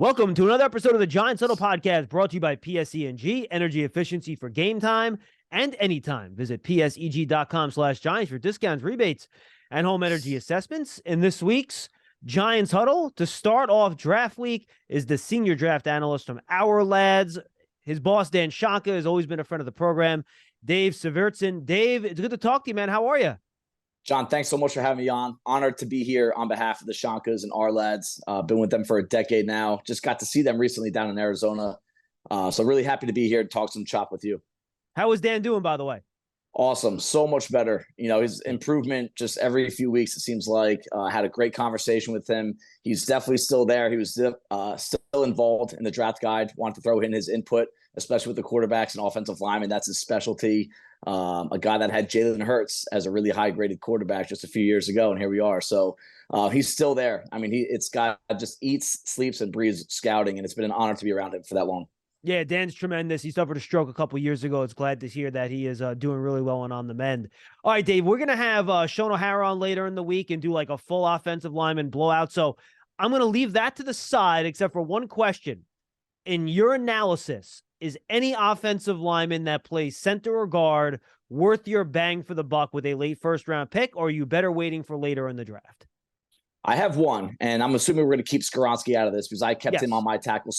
Welcome to another episode of the Giants Huddle Podcast, brought to you by PSEG, energy efficiency for game time and anytime. Visit pseg.com/Giants for discounts, rebates, and home energy assessments. In this week's Giants Huddle, to start off draft week, is the senior draft analyst from OurLads. His boss, Dan Shaka, has always been a friend of the program, Dave Syvertsen. Dave, it's good to talk to you, man. How are you? John, thanks so much for having me on. Honored to be here on behalf of the Shankas and OurLads. Been with them for a decade now. Just got to see them recently down in Arizona. So really happy to be here and talk some chop with you. How is Dan doing, by the way? Awesome. So much better. You know, his improvement just every few weeks, it seems like. Had a great conversation with him. He's definitely still there. He was still involved in the draft guide. Wanted to throw in his input, especially with the quarterbacks and offensive linemen. That's his specialty. A guy that had Jalen Hurts as a really high-graded quarterback just a few years ago, and here we are. So he's still there. I mean, it's guy just eats, sleeps, and breathes scouting, and it's been an honor to be around him for that long. Yeah, Dan's tremendous. He suffered a stroke a couple years ago. It's glad to hear that he is doing really well and on the mend. All right, Dave, we're going to have Sean O'Hara on later in the week and do like a full offensive lineman blowout. So I'm going to leave that to the side, except for one question. In your analysis, is any offensive lineman that plays center or guard worth your bang for the buck with a late first-round pick, or are you better waiting for later in the draft? I have one, and I'm assuming we're going to keep Skoronski out of this because I kept him on my tackle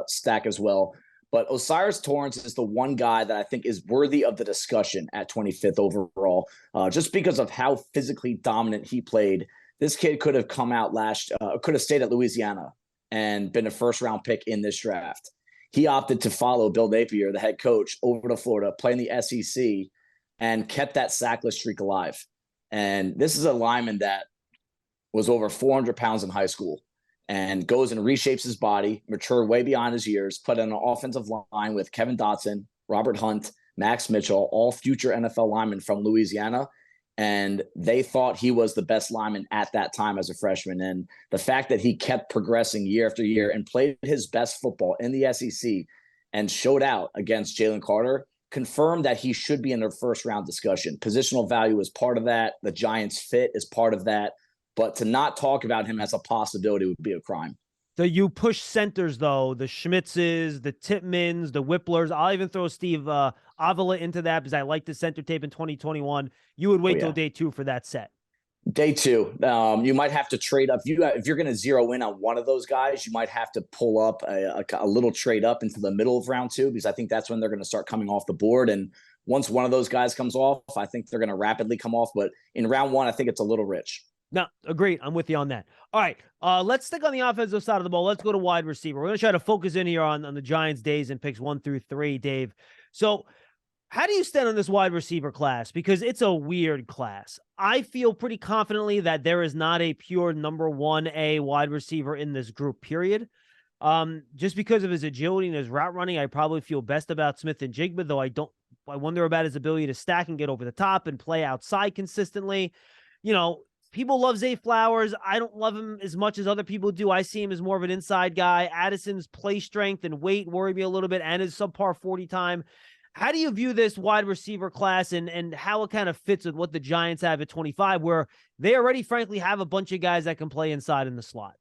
stack as well. But Osiris Torrance is the one guy that I think is worthy of the discussion at 25th overall, just because of how physically dominant he played. This kid could have come out could have stayed at Louisiana and been a first-round pick in this draft. He opted to follow Bill Napier, the head coach, over to Florida, play in the SEC, and kept that sackless streak alive. And this is a lineman that was over 400 pounds in high school and goes and reshapes his body, matured way beyond his years, put in an offensive line with Kevin Dotson, Robert Hunt, Max Mitchell, all future NFL linemen from Louisiana. And they thought he was the best lineman at that time as a freshman. And the fact that he kept progressing year after year and played his best football in the SEC and showed out against Jalen Carter confirmed that he should be in their first round discussion. Positional value is part of that. The Giants fit is part of that. But to not talk about him as a possibility would be a crime. So you push centers, though, the Schmitzes, the Tippmans, the Whipplers. I'll even throw Steve Avila into that because I like the center tape in 2021. You would wait till day 2 for that set. Day 2. You might have to trade up. If you're going to zero in on one of those guys, you might have to pull up a little trade up into the middle of round 2 because I think that's when they're going to start coming off the board. And once one of those guys comes off, I think they're going to rapidly come off. But in round 1, I think it's a little rich. No, agreed. I'm with you on that. All right, let's stick on the offensive side of the ball. Let's go to wide receiver. We're going to try to focus in here on the Giants' days and picks 1 through 3, Dave. So how do you stand on this wide receiver class? Because it's a weird class. I feel pretty confidently that there is not a pure number 1A wide receiver in this group, period. Just because of his agility and his route running, I probably feel best about Smith and Jigba, though I wonder about his ability to stack and get over the top and play outside consistently. You know, people love Zay Flowers. I don't love him as much as other people do. I see him as more of an inside guy. Addison's play strength and weight worry me a little bit, and his subpar 40 time. How do you view this wide receiver class and how it kind of fits with what the Giants have at 25, where they already, frankly, have a bunch of guys that can play inside in the slot?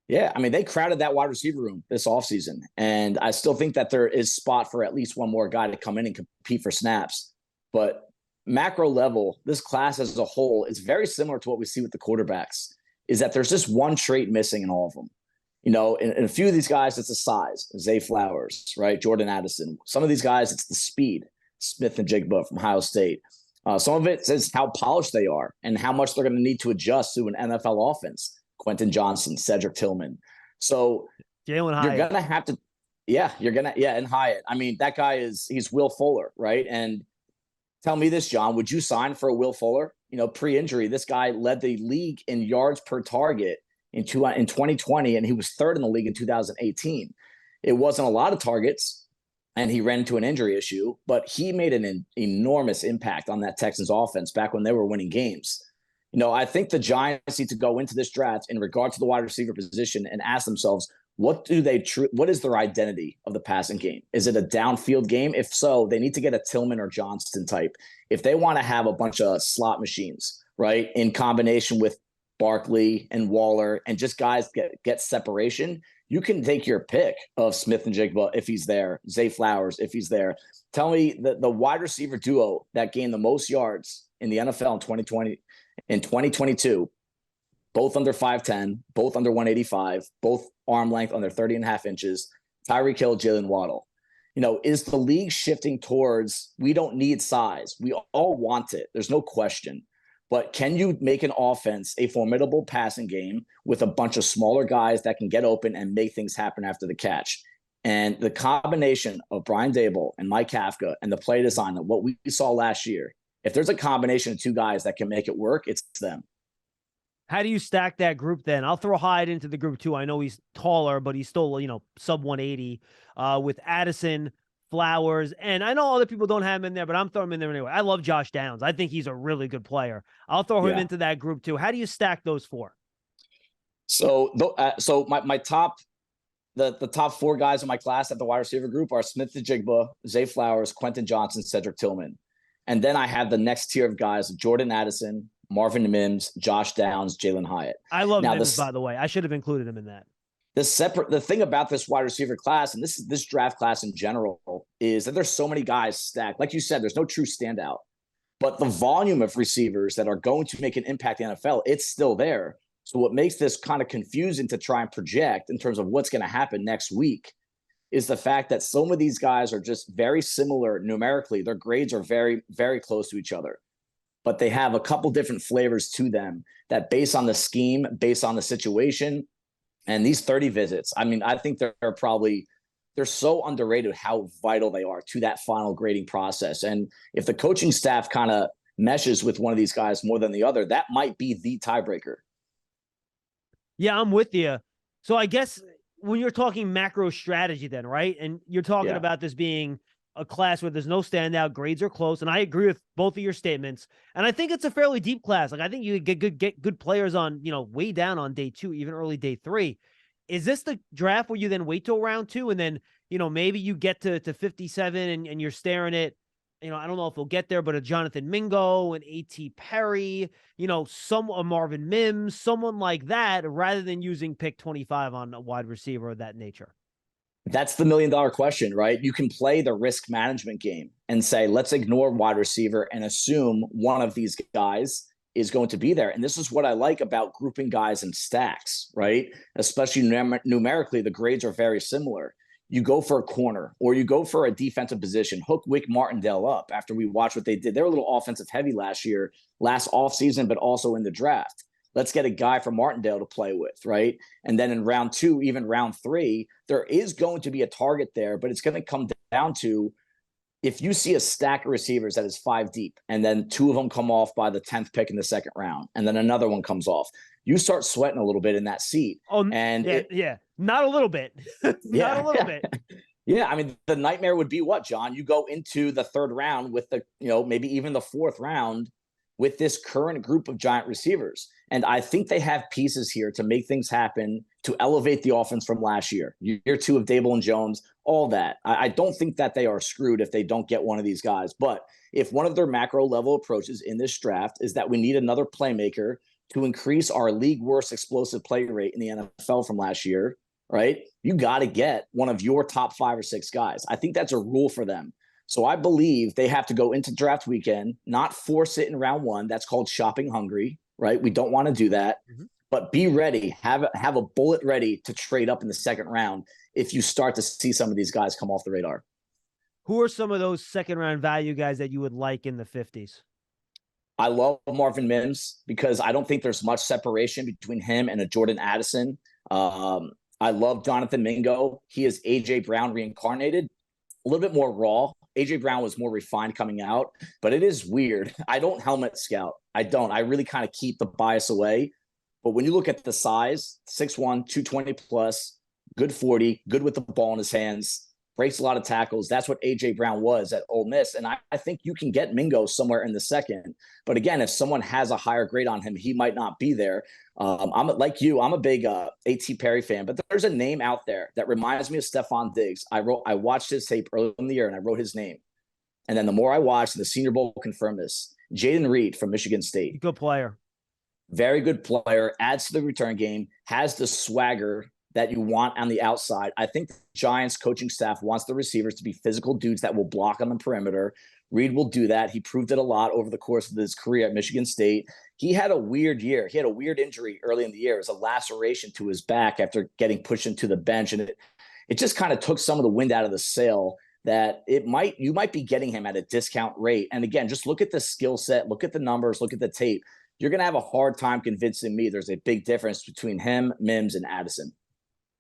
Yeah, I mean, they crowded that wide receiver room this offseason, and I still think that there is spot for at least one more guy to come in and compete for snaps. But macro level, this class as a whole is very similar to what we see with the quarterbacks, is that there's just one trait missing in all of them. You know, in a few of these guys, it's the size, Zay Flowers, right? Jordan Addison. Some of these guys, it's the speed, Smith and Jigba from Ohio State. Some of it says how polished they are and how much they're going to need to adjust to an NFL offense. Quentin Johnson, Cedric Tillman. So Jalen Hyatt. You're going to have to, and Hyatt. I mean, that guy he's Will Fuller, right? And tell me this, John, would you sign for a Will Fuller? You know, pre-injury, this guy led the league in yards per target in 2020, and he was 3rd in the league in 2018. It wasn't a lot of targets, and he ran into an injury issue, but he made an enormous impact on that Texans offense back when they were winning games. You know, I think the Giants need to go into this draft in regard to the wide receiver position and ask themselves, what is their identity of the passing game? Is it a downfield game? If so, they need to get a Tillman or Johnston type. If they want to have a bunch of slot machines, right, in combination with Barkley and Waller and just guys get separation, you can take your pick of Smith and Jigba if he's there, Zay Flowers if he's there. Tell me the wide receiver duo that gained the most yards in the NFL in 2022, both under 5'10", both under 185, both arm length under 30.5 inches, Tyreek Hill, Jalen Waddle. Is the league shifting towards, we don't need size. We all want it. There's no question. But can you make an offense a formidable passing game with a bunch of smaller guys that can get open and make things happen after the catch? And the combination of Brian Daboll and Mike Kafka and the play design of what we saw last year, if there's a combination of two guys that can make it work, it's them. How do you stack that group then? I'll throw Hyde into the group too. I know he's taller, but he's still, sub 180 with Addison, Flowers. And I know other people don't have him in there, but I'm throwing him in there anyway. I love Josh Downs. I think he's a really good player. I'll throw him into that group too. How do you stack those four? So my top, the top four guys in my class at the wide receiver group are Smith Jigba, Zay Flowers, Quentin Johnson, Cedric Tillman. And then I have the next tier of guys, Jordan Addison, Marvin Mims, Josh Downs, Jalen Hyatt. I love Mims, by the way. I should have included him in that. The thing about this wide receiver class, and this draft class in general, is that there's so many guys stacked. Like you said, there's no true standout. But the volume of receivers that are going to make an impact in the NFL, it's still there. So what makes this kind of confusing to try and project in terms of what's going to happen next week is the fact that some of these guys are just very similar numerically. Their grades are very, very close to each other. But they have a couple different flavors to them that based on the scheme, based on the situation, and these 30 visits, I think they're so underrated how vital they are to that final grading process. And if the coaching staff kind of meshes with one of these guys more than the other, that might be the tiebreaker. Yeah, I'm with you. So I guess when you're talking macro strategy then, right? And you're talking about this being a class where there's no standout, grades are close, and I agree with both of your statements. And I think it's a fairly deep class. Like I think you get good players on, way down on day 2, even early day 3. Is this the draft where you then wait till round 2 and then, maybe you get to 57 and you're staring at, I don't know if we'll get there, but a Jonathan Mingo, an A.T. Perry, a Marvin Mims, someone like that, rather than using pick 25 on a wide receiver of that nature? That's the $1 million question, right? You can play the risk management game and say, let's ignore wide receiver and assume one of these guys is going to be there. And this is what I like about grouping guys in stacks, right? Especially numerically, the grades are very similar. You go for a corner or you go for a defensive position, hook Wick Martindale up after we watch what they did. They were a little offensive heavy last offseason, but also in the draft. Let's get a guy from Martindale to play with, right? And then in round 2, even round 3, there is going to be a target there, but it's going to come down to if you see a stack of receivers that is 5 deep, and then 2 of them come off by the 10th pick in the second round, and then another one comes off, you start sweating a little bit in that seat. Oh, and not a little bit. Not a little bit. Yeah, the nightmare would be what, John? You go into the 3rd round with the, maybe even the 4th round with this current group of giant receivers. And I think they have pieces here to make things happen, to elevate the offense from last year. Year 2 of Daboll and Jones, all that. I don't think that they are screwed if they don't get one of these guys. But if one of their macro level approaches in this draft is that we need another playmaker to increase our league worst explosive play rate in the NFL from last year, right? You got to get one of your top 5 or 6 guys. I think that's a rule for them. So I believe they have to go into draft weekend, not force it in round 1. That's called shopping hungry, right? We don't want to do that, but be ready. Have a bullet ready to trade up in the 2nd round if you start to see some of these guys come off the radar. Who are some of those 2nd round value guys that you would like in the 50s? I love Marvin Mims because I don't think there's much separation between him and a Jordan Addison. I love Jonathan Mingo. He is A.J. Brown reincarnated, a little bit more raw. A.J. Brown was more refined coming out, but it is weird. I don't helmet scout. I don't. I really kind of keep the bias away. But when you look at the size, 6'1", 220 plus, good 40, good with the ball in his hands, breaks a lot of tackles. That's what A.J. Brown was at Ole Miss. And I think you can get Mingo somewhere in the 2nd. But again, if someone has a higher grade on him, he might not be there. I'm like you. I'm a big A.T. Perry fan, but there's a name out there that reminds me of Stephon Diggs. I watched his tape early in the year and I wrote his name. And then the more I watched, the Senior Bowl confirmed this. Jaden Reed from Michigan State. Good player. Very good player, adds to the return game, has the swagger that you want on the outside. I think the Giants coaching staff wants the receivers to be physical dudes that will block on the perimeter. Reed will do that. He proved it a lot over the course of his career at Michigan State. He had a weird year. He had a weird injury early in the year. It was a laceration to his back after getting pushed into the bench. And it just kind of took some of the wind out of the sail that you might be getting him at a discount rate. And again, just look at the skill set, look at the numbers, look at the tape. You're going to have a hard time convincing me there's a big difference between him, Mims, and Addison.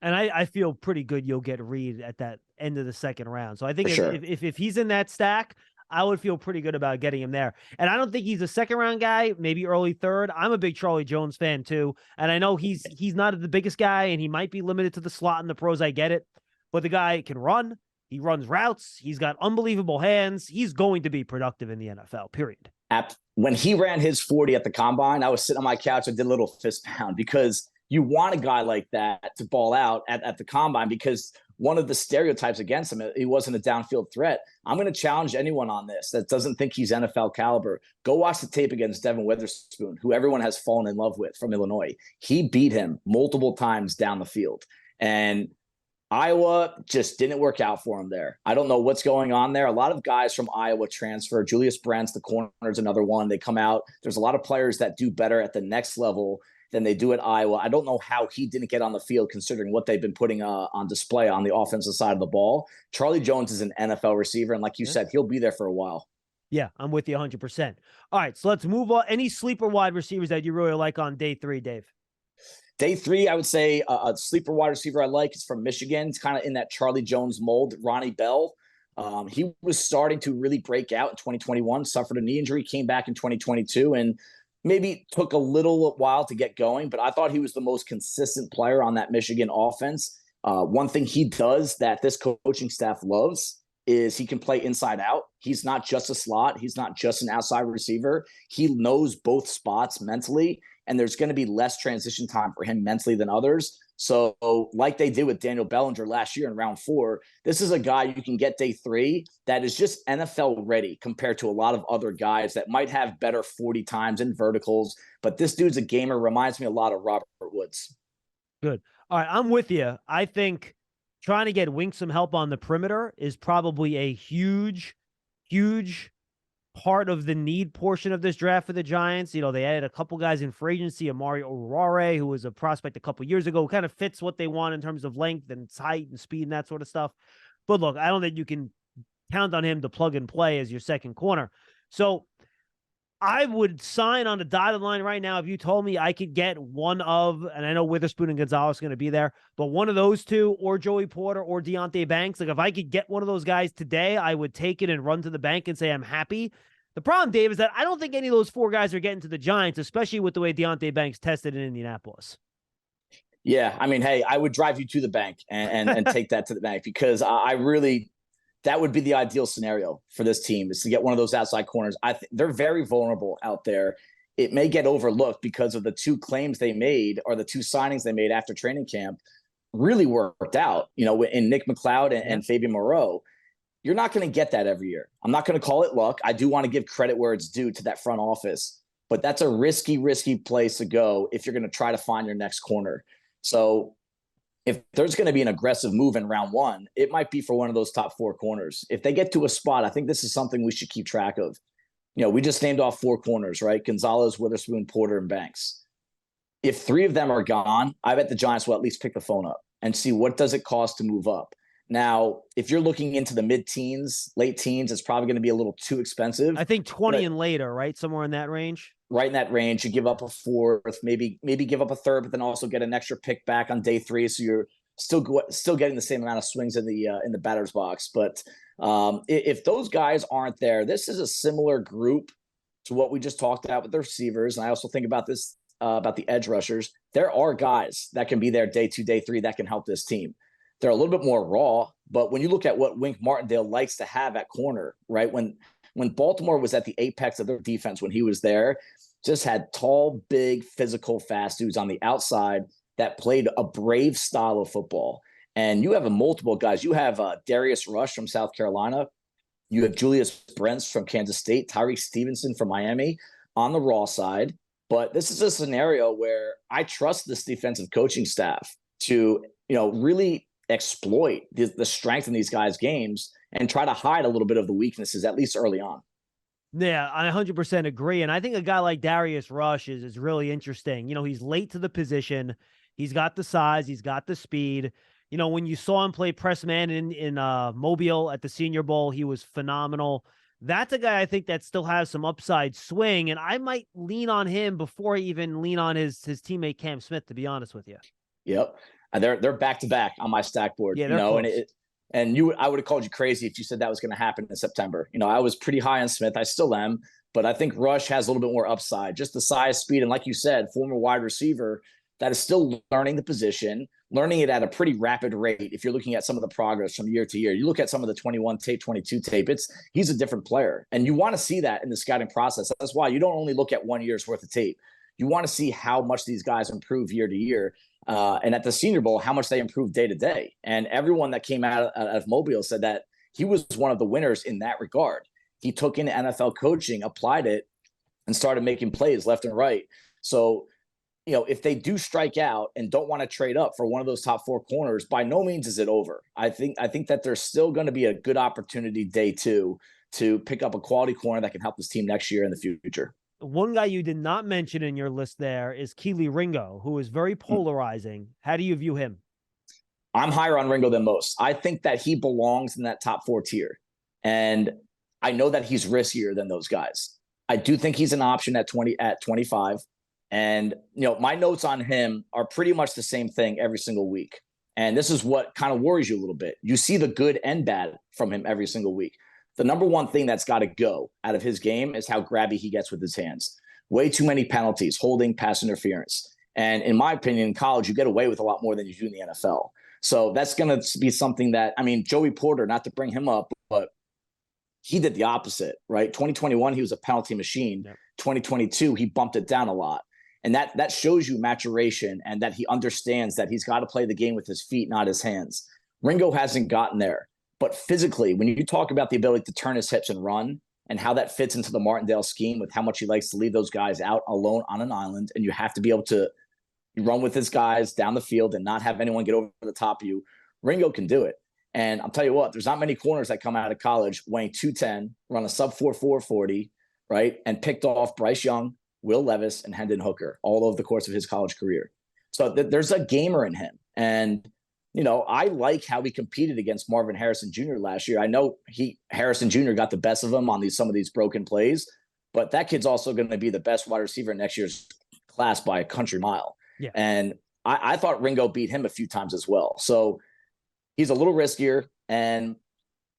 And I feel pretty good you'll get Reed at that end of the second round. So I think sure. if he's in that stack, I would feel pretty good about getting him there. And I don't think he's a second round guy, maybe early third. I'm a big Charlie Jones fan too. And I know he's not the biggest guy and he might be limited to the slot in the pros. I get it. But the guy can run. He runs routes. He's got unbelievable hands. He's going to be productive in the NFL, period. When he ran his 40 at the combine, I was sitting on my couch. I did a little fist pound because you want a guy like that to ball out at the combine, because one of the stereotypes against him, he wasn't a downfield threat. I'm going to challenge anyone on this that doesn't think he's NFL caliber. Go watch the tape against Devin Witherspoon, who everyone has fallen in love with from Illinois. He beat him multiple times down the field. And Iowa just didn't work out for him there. I don't know what's going on there. A lot of guys from Iowa transfer. Julius Brents, the corner, is another one. They come out. There's a lot of players that do better at the next level than they do at Iowa. I don't know how he didn't get on the field considering what they've been putting on display on the offensive side of the ball. Charlie Jones is an NFL receiver, and like you said, he'll be there for a while. Yeah, I'm with you 100%. All right, so let's move on. Any sleeper wide receivers that you really like on day 3, Dave? Day 3, I would say a sleeper wide receiver I like is from Michigan. It's kind of in that Charlie Jones mold, Ronnie Bell. He was starting to really break out in 2021, suffered a knee injury, came back in 2022, and maybe took a little while to get going, but I thought he was the most consistent player on that Michigan offense. One thing he does that this coaching staff loves is he can play inside out. He's not just a slot. He's not just an outside receiver. He knows both spots mentally, and there's going to be less transition time for him mentally than others. So like they did with Daniel Bellinger last year in round 4, this is a guy you can get day 3 that is just NFL ready compared to a lot of other guys that might have better 40 times in verticals. But this dude's a gamer, reminds me a lot of Robert Woods. Good. All right, I'm with you. I think trying to get Wink some help on the perimeter is probably a huge part of the need portion of this draft for the Giants. You know, they added a couple guys in free agency, Amari Oruwariye, who was a prospect a couple years ago, who kind of fits what they want in terms of length and height and speed and that sort of stuff. But look, I don't think you can count on him to plug and play as your second corner. So I would sign on the dotted line right now if you told me I could get one of, and I know Witherspoon and Gonzalez are going to be there, but one of those two, or Joey Porter or Deonte Banks. Like, if I could get one of those guys today, I would take it and run to the bank and say I'm happy. The problem, Dave, is that I don't think any of those 4 guys are getting to the Giants, especially with the way Deonte Banks tested in Indianapolis. Yeah, I mean, hey, I would drive you to the bank and take that to the bank, because that would be the ideal scenario for this team, is to get one of those outside corners. I think they're very vulnerable out there. It may get overlooked because of the 2 claims they made, or the 2 signings they made after training camp really worked out, you know, in Nick McLeod and Fabian Moreau. You're not going to get that every year. I'm not going to call it luck. I do want to give credit where it's due to that front office, but that's a risky place to go if you're going to try to find your next corner. So if there's going to be an aggressive move in round 1, it might be for one of those top 4 corners. If they get to a spot, I think this is something we should keep track of. You know, we just named off 4 corners, right? Gonzalez, Witherspoon, Porter, and Banks. If 3 of them are gone, I bet the Giants will at least pick the phone up and see what does it cost to move up. Now, if you're looking into the mid-teens, late teens, it's probably going to be a little too expensive. I think 20 and later, right? Somewhere in that range. Right in that range. You give up a 4th, maybe give up a 3rd, but then also get an extra pick back on day 3, so you're still getting the same amount of swings in the batter's box. But if those guys aren't there, this is a similar group to what we just talked about with the receivers. And I also think about this about the edge rushers. There are guys that can be there day 2, day 3 that can help this team. They're a little bit more raw, but when you look at what Wink Martindale likes to have at corner, right? When Baltimore was at the apex of their defense, when he was there, just had tall, big, physical, fast dudes on the outside that played a brave style of football. And you have multiple guys. You have Darius Rush from South Carolina. You have Julius Brents from Kansas State, Tyreek Stevenson from Miami on the raw side. But this is a scenario where I trust this defensive coaching staff to, really exploit the strength in these guys' games and try to hide a little bit of the weaknesses, at least early on. Yeah, I 100% agree. And I think a guy like Darius Rush is really interesting. He's late to the position. He's got the size. He's got the speed. When you saw him play press man in Mobile at the Senior Bowl, he was phenomenal. That's a guy I think that still has some upside swing, and I might lean on him before I even lean on his teammate Cam Smith, to be honest with you. Yep. They're back to back on my stack board. Yeah, they're close. And I would have called you crazy if you said that was going to happen in September. I was pretty high on Smith. I still am, but I think Rush has a little bit more upside, just the size, speed, and like you said, former wide receiver that is still learning the position, learning it at a pretty rapid rate. If you're looking at some of the progress from year to year, you look at some of the 21 tape, 22 tape, he's a different player. And you want to see that in the scouting process. That's why you don't only look at 1 year's worth of tape. You want to see how much these guys improve year to year. And at the Senior Bowl, how much they improved day to day. And everyone that came out of Mobile said that he was one of the winners in that regard. He took in NFL coaching, applied it, and started making plays left and right. So, if they do strike out and don't want to trade up for one of those top 4 corners, by no means is it over. I think that there's still going to be a good opportunity day 2 to pick up a quality corner that can help this team next year in the future. One guy you did not mention in your list there is Kelee Ringo, who is very polarizing. How do you view him? I'm higher on Ringo than most. I think that he belongs in that top 4 tier. And I know that he's riskier than those guys. I do think he's an option at 25. And, my notes on him are pretty much the same thing every single week. And this is what kind of worries you a little bit. You see the good and bad from him every single week. The number one thing that's got to go out of his game is how grabby he gets with his hands. Way too many penalties, holding, pass interference. And in my opinion, in college, you get away with a lot more than you do in the NFL. So that's going to be something that, Joey Porter, not to bring him up, but he did the opposite, right? 2021, he was a penalty machine. Yep. 2022, he bumped it down a lot. And that shows you maturation and that he understands that he's got to play the game with his feet, not his hands. Ringo hasn't gotten there. But physically, when you talk about the ability to turn his hips and run and how that fits into the Martindale scheme with how much he likes to leave those guys out alone on an island, and you have to be able to run with his guys down the field and not have anyone get over the top of you, Ringo can do it. And I'll tell you what, there's not many corners that come out of college weighing 210, run a sub 4.4 40, right, and picked off Bryce Young, Will Levis, and Hendon Hooker all over the course of his college career. So there's a gamer in him. And I like how he competed against Marvin Harrison Jr. last year. I know Harrison Jr. got the best of him on some of these broken plays, but that kid's also going to be the best wide receiver in next year's class by a country mile. Yeah. And I thought Ringo beat him a few times as well. So he's a little riskier, and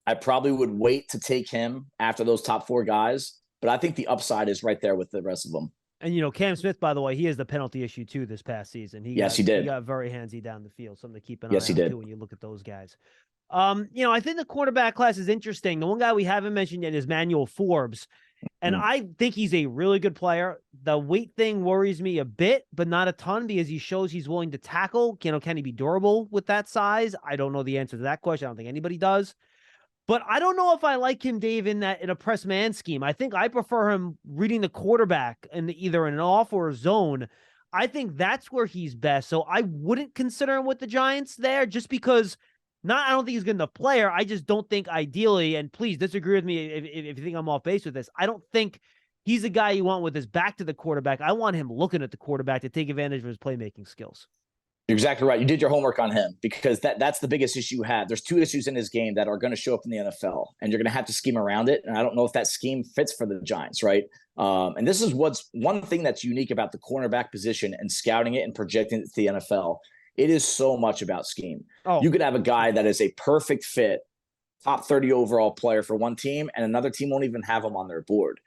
I probably would wait to take him after those top 4 guys. But I think the upside is right there with the rest of them. And, Cam Smith, by the way, he has the penalty issue too this past season. He did. He got very handsy down the field. Something to keep an eye on too when you look at those guys. I think the quarterback class is interesting. The one guy we haven't mentioned yet is Manuel Forbes. And I think he's a really good player. The weight thing worries me a bit, but not a ton, because he shows he's willing to tackle. Can he be durable with that size? I don't know the answer to that question. I don't think anybody does. But I don't know if I like him, Dave, in a press man scheme. I think I prefer him reading the quarterback in either an off or a zone. I think that's where he's best. So I wouldn't consider him with the Giants there, just because I don't think he's good enough player. I just don't think ideally, and please disagree with me if you think I'm off base with this, I don't think he's a guy you want with his back to the quarterback. I want him looking at the quarterback to take advantage of his playmaking skills. You're exactly right. You did your homework on him, because that's the biggest issue you have. There's 2 issues in his game that are going to show up in the NFL, and you're going to have to scheme around it. And I don't know if that scheme fits for the Giants, right? And this is what's one thing that's unique about the cornerback position and scouting it and projecting it to the NFL. It is so much about scheme. Oh. You could have a guy that is a perfect fit, top 30 overall player for one team, and another team won't even have him on their board.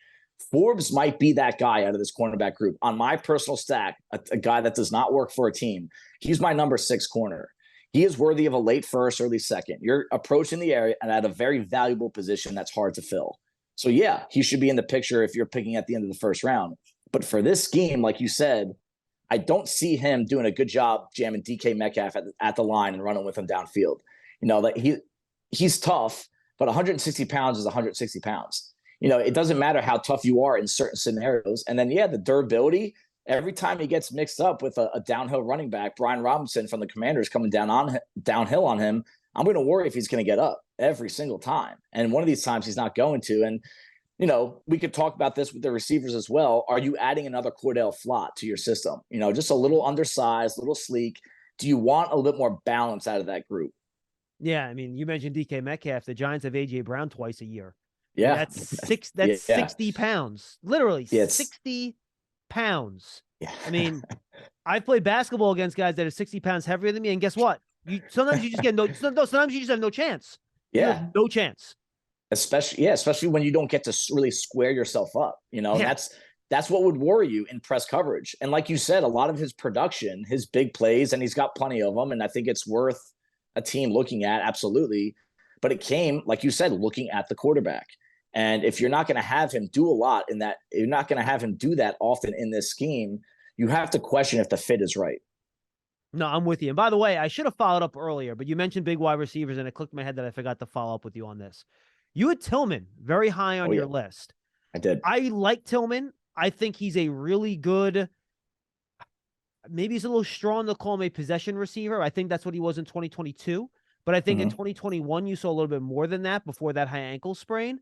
Forbes might be that guy out of this cornerback group. On my personal stack, a guy that does not work for a team, he's my number 6 corner. He is worthy of a late first, early second. You're approaching the area and at a very valuable position that's hard to fill. So yeah, he should be in the picture if you're picking at the end of the first round. But for this scheme, like you said, I don't see him doing a good job jamming DK Metcalf at the line and running with him downfield. Like he's tough, but 160 pounds is 160 pounds. It doesn't matter how tough you are in certain scenarios. And then, the durability, every time he gets mixed up with a downhill running back, Brian Robinson from the Commanders coming downhill on him, I'm going to worry if he's going to get up every single time. And one of these times he's not going to. And, you know, we could talk about this with the receivers as well. Are you adding another Cordell Flott to your system? You know, just a little undersized, little sleek. Do you want a little bit more balance out of that group? Yeah, I mean, you mentioned DK Metcalf. The Giants have A.J. Brown twice a year. Yeah. That's 60 pounds. Literally 60 pounds. Yeah. I mean, I've played basketball against guys that are 60 pounds heavier than me, and guess what? Sometimes you just get sometimes you just have no chance. Yeah. No chance. Especially when you don't get to really square yourself up. You know, that's what would worry you in press coverage. And like you said, a lot of his production, his big plays, and he's got plenty of them, and I think it's worth a team looking at, absolutely. But it came, like you said, looking at the quarterback. And if you're not going to have him do a lot in that, you're not going to have him do that often in this scheme, you have to question if the fit is right. No, I'm with you. And by the way, I should have followed up earlier, but you mentioned big wide receivers, and it clicked in my head that I forgot to follow up with you on this. You had Tillman very high on your list. I did. I like Tillman. I think he's a really good, maybe he's a little strong to call him a possession receiver. I think that's what he was in 2022. But I think in 2021, you saw a little bit more than that before that high ankle sprain.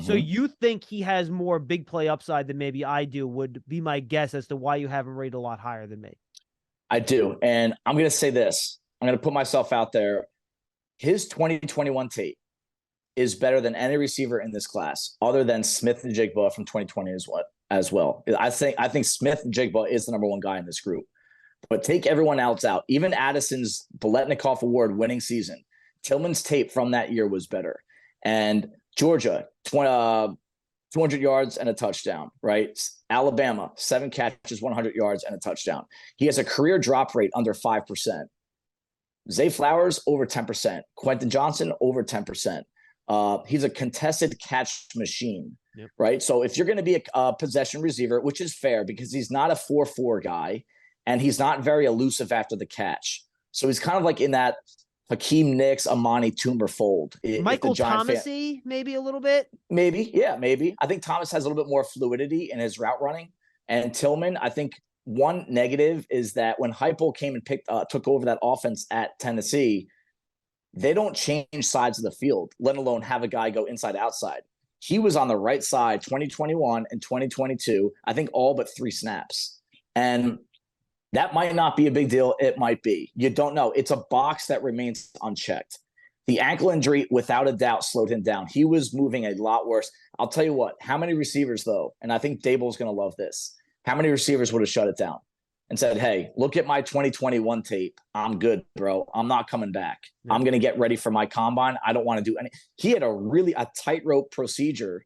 So you think he has more big play upside than maybe I do, would be my guess as to why you have him rated a lot higher than me. I do. And I'm going to say this. I'm going to put myself out there. His 2021 tape is better than any receiver in this class, other than Smith and Jigba from 2020 as well. I think Smith and Jigba is the number one guy in this group. But take everyone else out. Even Addison's Biletnikoff Award winning season, Tillman's tape from that year was better. And Georgia, 200 yards and a touchdown, right? Alabama, 7 catches, 100 yards and a touchdown. He has a career drop rate under 5%. Zay Flowers, over 10%. Quentin Johnson, over 10%. He's a contested catch machine, right? So if you're going to be a possession receiver, which is fair because he's not a 4-4 guy and he's not very elusive after the catch. So he's kind of like in that Hakeem Nicks, Amani Toomer fold. Michael Thomasy, maybe a little bit? Maybe, yeah, maybe. I think Thomas has a little bit more fluidity in his route running. And Tillman, I think one negative is that when Heupel came and took over that offense at Tennessee, they don't change sides of the field, let alone have a guy go inside outside. He was on the right side 2021 and 2022, I think all but 3 snaps. And that might not be a big deal. It might be. You don't know. It's a box that remains unchecked. The ankle injury, without a doubt, slowed him down. He was moving a lot worse. I'll tell you what, how many receivers, though, and I think Dable's going to love this, how many receivers would have shut it down and said, hey, look at my 2021 tape. I'm good, bro. I'm not coming back. I'm going to get ready for my combine. I don't want to do any. He had a tightrope procedure,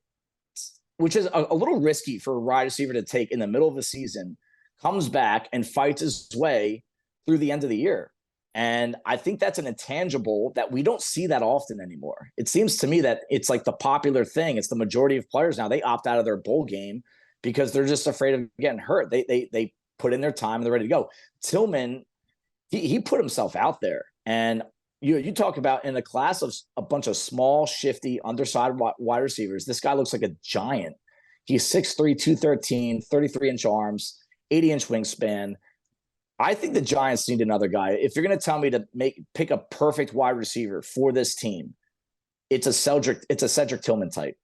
which is a little risky for a wide receiver to take in the middle of the season, comes back and fights his way through the end of the year. And I think that's an intangible that we don't see that often anymore. It seems to me that it's like the popular thing. It's the majority of players now. They opt out of their bowl game because they're just afraid of getting hurt. They put in their time and they're ready to go. Tillman, he put himself out there. And you talk about in a class of a bunch of small, shifty, undersized wide receivers, this guy looks like a giant. He's 6'3", 213, 33-inch arms, 80-inch wingspan. I think the Giants need another guy. If you're going to tell me to pick a perfect wide receiver for this team, it's a Cedric Tillman type.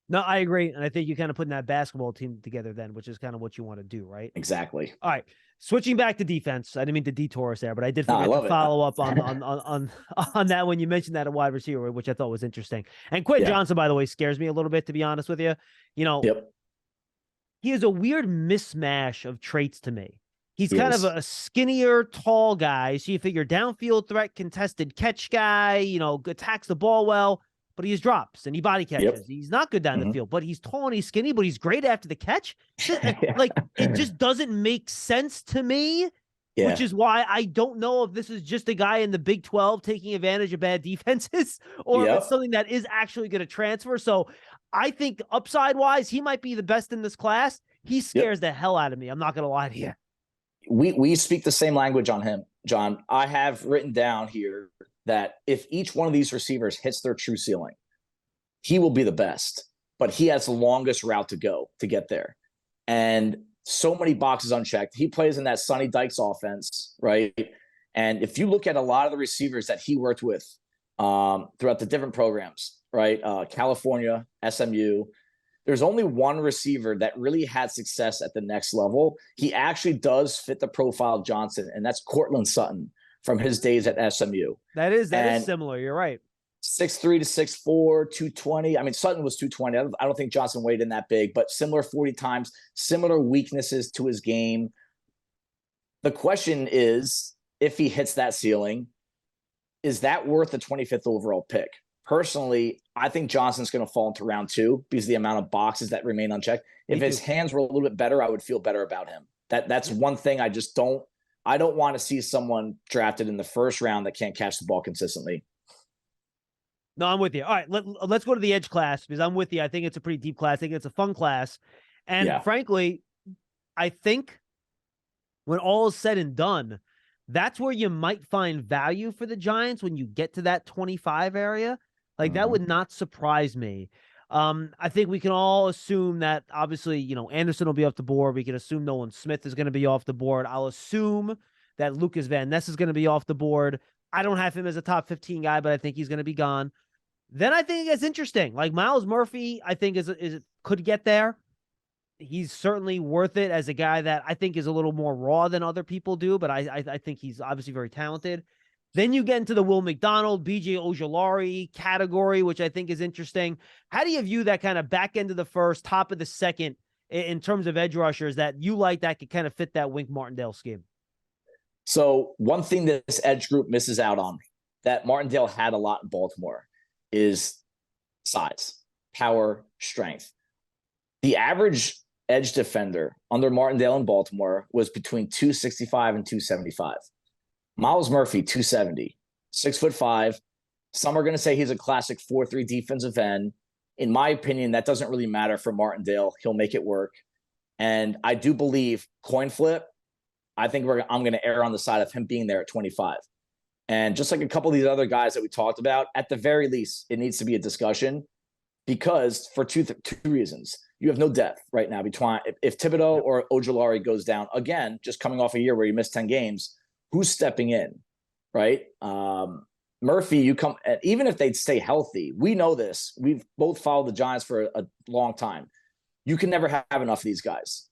No, I agree. And I think you kind of putting that basketball team together then, which is kind of what you want to do, right? Exactly. All right. Switching back to defense. I didn't mean to detour us there, but I did forget to follow up on that when you mentioned that a wide receiver, which I thought was interesting. And Quentin Johnson, by the way, scares me a little bit, to be honest with you. You know, he has a weird mismatch of traits to me. He's kind of a skinnier, tall guy. So you figure downfield threat, contested catch guy, you know, attacks the ball well, but he has drops and he body catches. He's not good down the field, but he's tall and he's skinny, but he's great after the catch. Like, it just doesn't make sense to me, which is why I don't know if this is just a guy in the Big 12 taking advantage of bad defenses or if it's something that is actually going to transfer. So I think upside-wise, he might be the best in this class. He scares the hell out of me. I'm not going to lie to you. We speak the same language on him, John. I have written down here that if each one of these receivers hits their true ceiling, he will be the best, but he has the longest route to go to get there. And so many boxes unchecked. He plays in that Sonny Dykes offense, right? And if you look at a lot of the receivers that he worked with throughout the different programs, right? California, SMU, there's only one receiver that really had success at the next level. He actually does fit the profile of Johnson, and that's Cortland Sutton from his days at SMU. That is similar. You're right. 6'3" to 6'4", 220. I mean, Sutton was 220. I don't think Johnson weighed in that big, but similar 40 times, similar weaknesses to his game. The question is, if he hits that ceiling, is that worth the 25th overall pick? Personally, I think Johnson's going to fall into round 2 because of the amount of boxes that remain unchecked. If his hands were a little bit better, I would feel better about him. That's one thing I just don't. I don't want to see someone drafted in the first round that can't catch the ball consistently. No, I'm with you. All right, let's go to the edge class because I'm with you. I think it's a pretty deep class. I think it's a fun class. And frankly, I think when all is said and done, that's where you might find value for the Giants when you get to that 25 area. Like, that would not surprise me. I think we can all assume that, obviously, you know, Anderson will be off the board. We can assume Nolan Smith is going to be off the board. I'll assume that Lucas Van Ness is going to be off the board. I don't have him as a top 15 guy, but I think he's going to be gone. Then I think it gets interesting. Like, Myles Murphy, I think could get there. He's certainly worth it as a guy that I think is a little more raw than other people do, but I think he's obviously very talented. Then you get into the Will McDonald, BJ Ojulari category, which I think is interesting. How do you view that kind of back end of the first, top of the second in terms of edge rushers that you like that could kind of fit that Wink Martindale scheme? So one thing that this edge group misses out on that Martindale had a lot in Baltimore is size, power, strength. The average edge defender under Martindale in Baltimore was between 265 and 275. Myles Murphy, 270, 6'5". Some are going to say he's a classic 4-3 defensive end. In my opinion, that doesn't really matter for Martindale. He'll make it work. And I do believe coin flip, I think I'm going to err on the side of him being there at 25. And just like a couple of these other guys that we talked about, at the very least, it needs to be a discussion because for two reasons. You have no depth right now between if Thibodeau or Ojulari goes down again, just coming off a year where you missed 10 games, who's stepping in, right? Murphy, you come, even if they'd stay healthy, we know this. We've both followed the Giants for a long time. You can never have enough of these guys,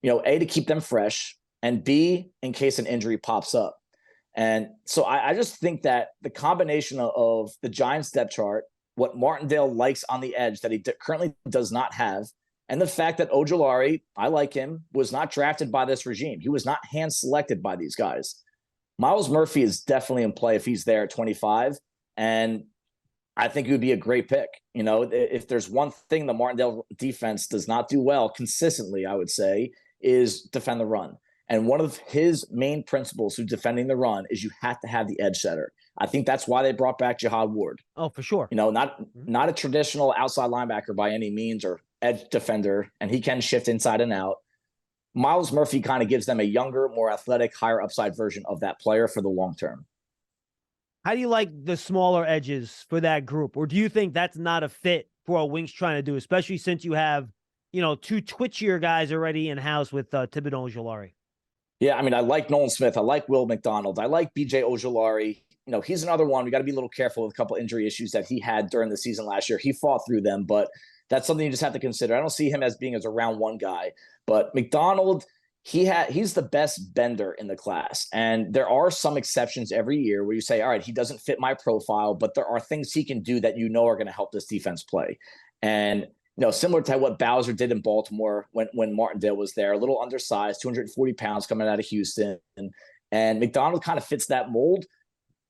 you know, A, to keep them fresh, and B, in case an injury pops up. And so I just think that the combination of the Giants depth chart, what Martindale likes on the edge that he currently does not have, and the fact that Ojulari, I like him, was not drafted by this regime. He was not hand-selected by these guys. Myles Murphy is definitely in play if he's there at 25, and I think it would be a great pick. You know, if there's one thing the Martindale defense does not do well consistently, I would say, is defend the run. And one of his main principles through defending the run is you have to have the edge setter. I think that's why they brought back Jihad Ward. Oh, for sure. You know, not a traditional outside linebacker by any means or edge defender, and he can shift inside and out. Myles Murphy kind of gives them a younger, more athletic, higher upside version of that player for the long term. How do you like the smaller edges for that group? Or do you think that's not a fit for what Wink's trying to do, especially since you have, you know, two twitchier guys already in-house with Thibodeau and Ojulari? Yeah, I mean, I like Nolan Smith. I like Will McDonald. I like BJ Ojulari. You know, he's another one. We got to be a little careful with a couple injury issues that he had during the season last year. He fought through them, but that's something you just have to consider. I don't see him as being as a round one guy, but McDonald, he's the best bender in the class. And there are some exceptions every year where you say, all right, he doesn't fit my profile, but there are things he can do that you know are going to help this defense play. And you know, similar to what Bowser did in Baltimore when Martindale was there, a little undersized, 240 pounds coming out of Houston. And McDonald kind of fits that mold,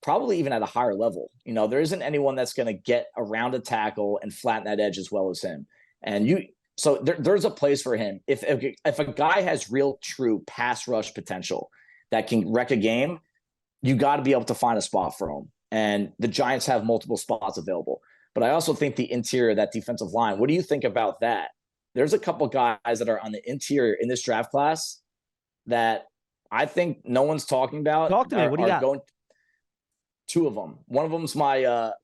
probably even at a higher level. You know, there isn't anyone that's going to get around a tackle and flatten that edge as well as him. And so there's a place for him. If a guy has real, true pass rush potential that can wreck a game, you got to be able to find a spot for him. And the Giants have multiple spots available. But I also think the interior, that defensive line, what do you think about that? There's a couple guys that are on the interior in this draft class that I think no one's talking about. Talk to me. What do you got? Two of them. One of them's my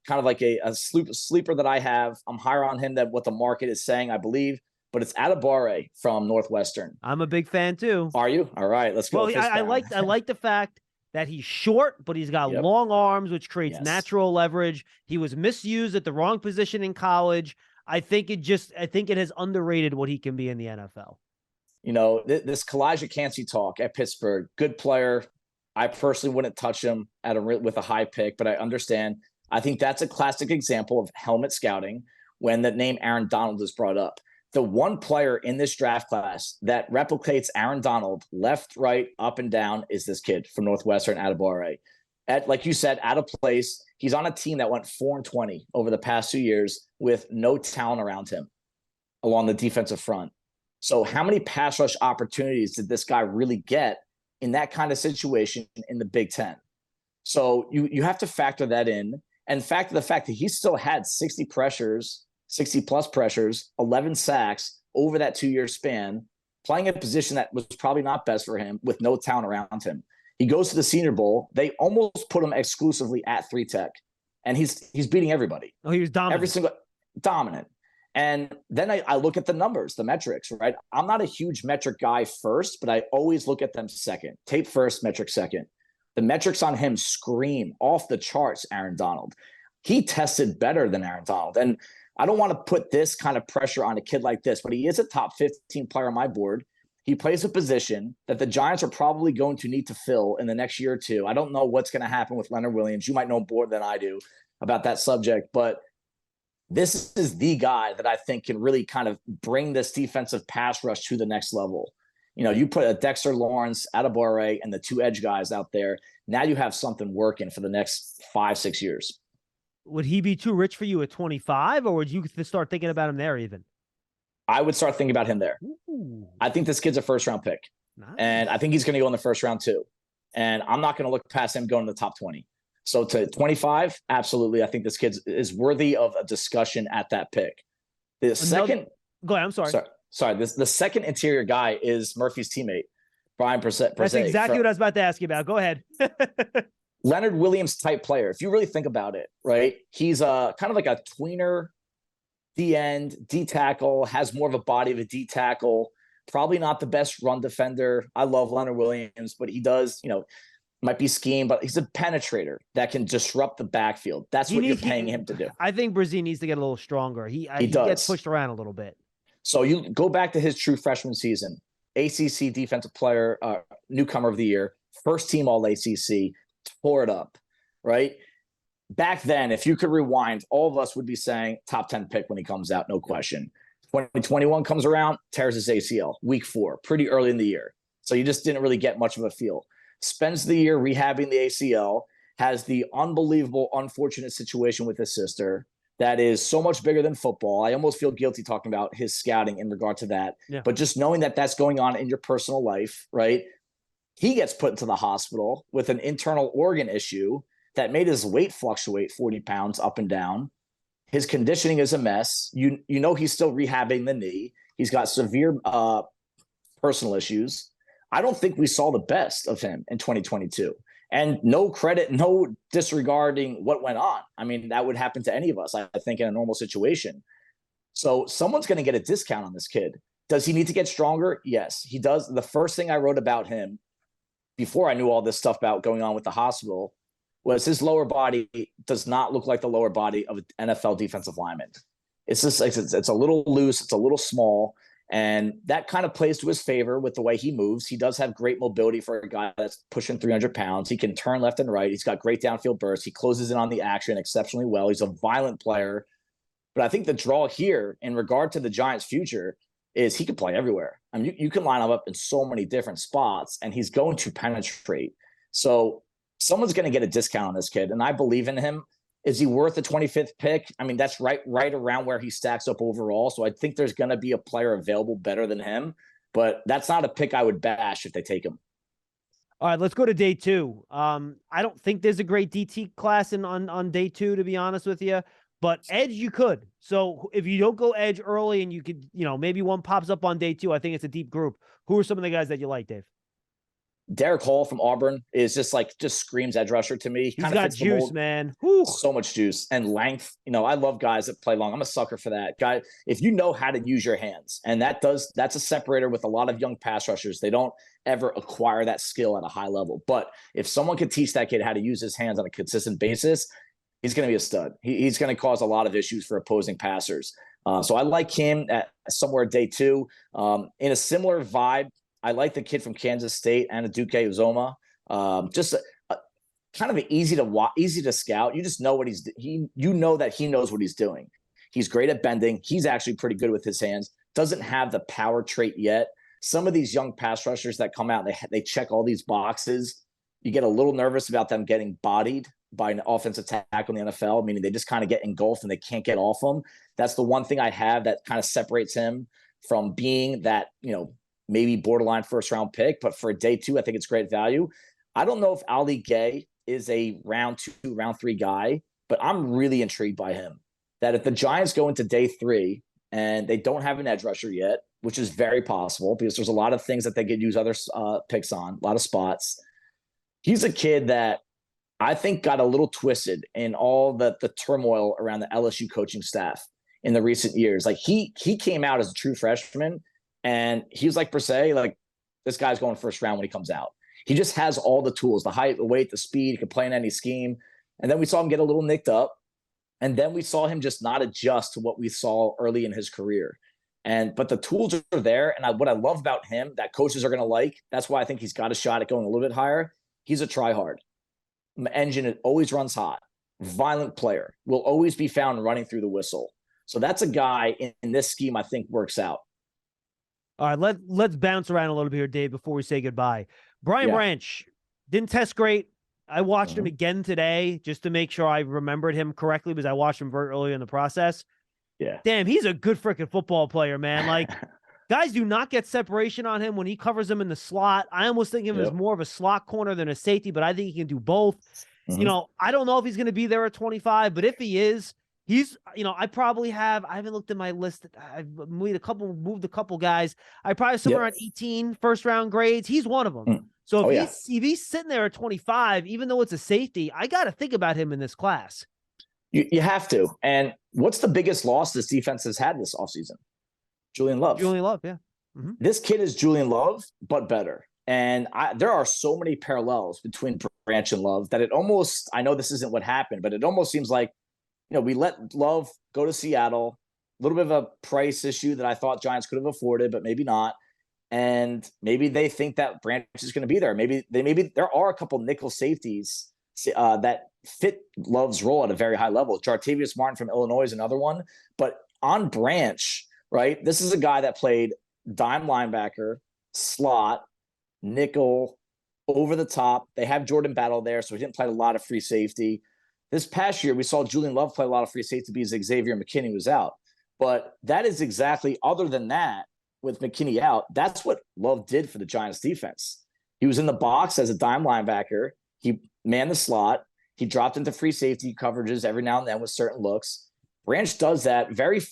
kind of like a sleeper that I have. I'm higher on him than what the market is saying, I believe. but it's Adibare from Northwestern. I'm a big fan too. Are you? All right, let's go. Well, I like the fact that he's short, but he's got long arms, which creates natural leverage. He was misused at the wrong position in college. I think it has underrated what he can be in the NFL. You know, this Kalijah Cansey talk at Pittsburgh, good player. I personally wouldn't touch him with a high pick, but I understand. I think that's a classic example of helmet scouting when the name Aaron Donald is brought up. The one player in this draft class that replicates Aaron Donald left, right, up, and down is this kid from Northwestern, Adibare. Like you said, out of place. He's on a team that went 4-20 over the past 2 years with no talent around him along the defensive front. So how many pass rush opportunities did this guy really get in that kind of situation in the Big Ten? So you have to factor that in, and factor the fact that he still had 60 plus pressures, 11 sacks over that 2-year span, playing a position that was probably not best for him with no talent around him. He goes to the Senior Bowl. They almost put him exclusively at 3-tech, and he's beating everybody. Oh, he was dominant. Dominant. And then I look at the numbers, the metrics, right? I'm not a huge metric guy first, but I always look at them second. Tape first, metric second. The metrics on him scream off the charts, Aaron Donald. He tested better than Aaron Donald. And I don't want to put this kind of pressure on a kid like this, but he is a top 15 player on my board. He plays a position that the Giants are probably going to need to fill in the next year or two. I don't know what's going to happen with Leonard Williams. You might know more than I do about that subject, but this is the guy that I think can really kind of bring this defensive pass rush to the next level. You know, you put a Dexter Lawrence, Adibare, and the two edge guys out there. Now you have something working for the next 5-6 years. Would he be too rich for you at 25, or would you start thinking about him there even? I would start thinking about him there. Ooh. I think this kid's a first-round pick. Nice. And I think he's going to go in the first round too. And I'm not going to look past him going to the top 20. So to 25, absolutely. I think this kid is worthy of a discussion at that pick. The second, go ahead. I'm sorry. Sorry. The second interior guy is Murphy's teammate, Brian Perseg. That's exactly what I was about to ask you about. Go ahead. Leonard Williams type player. If you really think about it, right? He's kind of like a tweener, D-end, D-tackle, has more of a body of a D-tackle. Probably not the best run defender. I love Leonard Williams, but he does, might be scheme, but he's a penetrator that can disrupt the backfield. That's what you're paying him to do. I think Brazil needs to get a little stronger. He gets pushed around a little bit. So you go back to his true freshman season, ACC defensive player, newcomer of the year, first team all ACC, tore it up, right? Back then, if you could rewind, all of us would be saying top 10 pick when he comes out, no question. 2021 comes around, tears his ACL, week 4, pretty early in the year. So you just didn't really get much of a feel. Spends the year rehabbing the ACL, has the unbelievable, unfortunate situation with his sister that is so much bigger than football. I almost feel guilty talking about his scouting in regard to that. Yeah. But just knowing that that's going on in your personal life, right? He gets put into the hospital with an internal organ issue that made his weight fluctuate 40 pounds up and down. His conditioning is a mess. You know he's still rehabbing the knee. He's got severe personal issues. I don't think we saw the best of him in 2022. And no credit, no disregarding what went on. I mean, that would happen to any of us, I think, in a normal situation. So someone's going to get a discount on this kid. Does he need to get stronger? Yes, he does. The first thing I wrote about him before I knew all this stuff about going on with the hospital was his lower body does not look like the lower body of an NFL defensive lineman. It's just it's a little loose. It's a little small. And that kind of plays to his favor with the way he moves. He does have great mobility for a guy that's pushing 300 pounds. He can turn left and right. He's got great downfield bursts. He closes in on the action exceptionally well. He's a violent player. But I think the draw here in regard to the Giants' future is he can play everywhere. I mean, you can line him up in so many different spots, and he's going to penetrate. So someone's going to get a discount on this kid, and I believe in him. Is he worth the 25th pick? I mean, that's right around where he stacks up overall. So I think there's going to be a player available better than him, but that's not a pick I would bash if they take him. All right, let's go to day 2. I don't think there's a great DT class on day 2, to be honest with you, but edge you could. So if you don't go edge early and you could, maybe one pops up on day 2, I think it's a deep group. Who are some of the guys that you like, Dave? Derek Hall from Auburn is just screams edge rusher to me. He's got juice, man. Whew. So much juice and length. I love guys that play long. I'm a sucker for that guy. If you know how to use your hands, and that's a separator with a lot of young pass rushers. They don't ever acquire that skill at a high level. But if someone could teach that kid how to use his hands on a consistent basis, he's going to be a stud. He's going to cause a lot of issues for opposing passers. So I like him at somewhere day 2. In a similar vibe, I like the kid from Kansas State, Anaduke Uzoma. Just kind of easy to scout. You just know what you know that he knows what he's doing. He's great at bending. He's actually pretty good with his hands. Doesn't have the power trait yet. Some of these young pass rushers that come out, they check all these boxes. You get a little nervous about them getting bodied by an offensive tackle in the NFL, meaning they just kind of get engulfed and they can't get off them. That's the one thing I have that kind of separates him from being that, maybe borderline first-round pick. But for day 2, I think it's great value. I don't know if Ali Gay is a round 2, round 3 guy, but I'm really intrigued by him. That if the Giants go into day 3 and they don't have an edge rusher yet, which is very possible because there's a lot of things that they could use other picks on, a lot of spots. He's a kid that I think got a little twisted in all the turmoil around the LSU coaching staff in the recent years. Like he came out as a true freshman and he was like, per se, like this guy's going first round when he comes out. He just has all the tools, the height, the weight, the speed. He can play in any scheme. And then we saw him get a little nicked up. And then we saw him just not adjust to what we saw early in his career. But the tools are there. And what I love about him that coaches are going to like, that's why I think he's got a shot at going a little bit higher. He's a try-hard. Engine, it always runs hot. Violent player. Will always be found running through the whistle. So that's a guy in this scheme I think works out. All right, let's bounce around a little bit here, Dave, before we say goodbye. Brian Branch didn't test great. I watched him again today just to make sure I remembered him correctly because I watched him very early in the process. Yeah. Damn, he's a good freaking football player, man. Like, guys do not get separation on him when he covers them in the slot. I almost think of him as more of a slot corner than a safety, but I think he can do both. I don't know if he's going to be there at 25, but if he is, he's, I haven't looked at my list. I've moved a couple guys. I probably somewhere around 18 first round grades. He's one of them. So if he's sitting there at 25, even though it's a safety, I got to think about him in this class. You have to. And what's the biggest loss this defense has had this offseason? Julian Love. Yeah. Mm-hmm. This kid is Julian Love, but better. And there are so many parallels between Branch and Love that it almost, I know this isn't what happened, but it almost seems like, we let Love go to Seattle, a little bit of a price issue that I thought Giants could have afforded, but maybe not. And maybe they think that Branch is going to be there. Maybe there are a couple nickel safeties that fit Love's role at a very high level. Jartavius Martin from Illinois is another one. But on Branch, right, this is a guy that played dime linebacker, slot, nickel, over the top. They have Jordan Battle there, so he didn't play a lot of free safety. This past year, we saw Julian Love play a lot of free safety because Xavier McKinney was out. But that is exactly, other than that, with McKinney out, that's what Love did for the Giants defense. He was in the box as a dime linebacker. He manned the slot. He dropped into free safety coverages every now and then with certain looks. Branch does that, very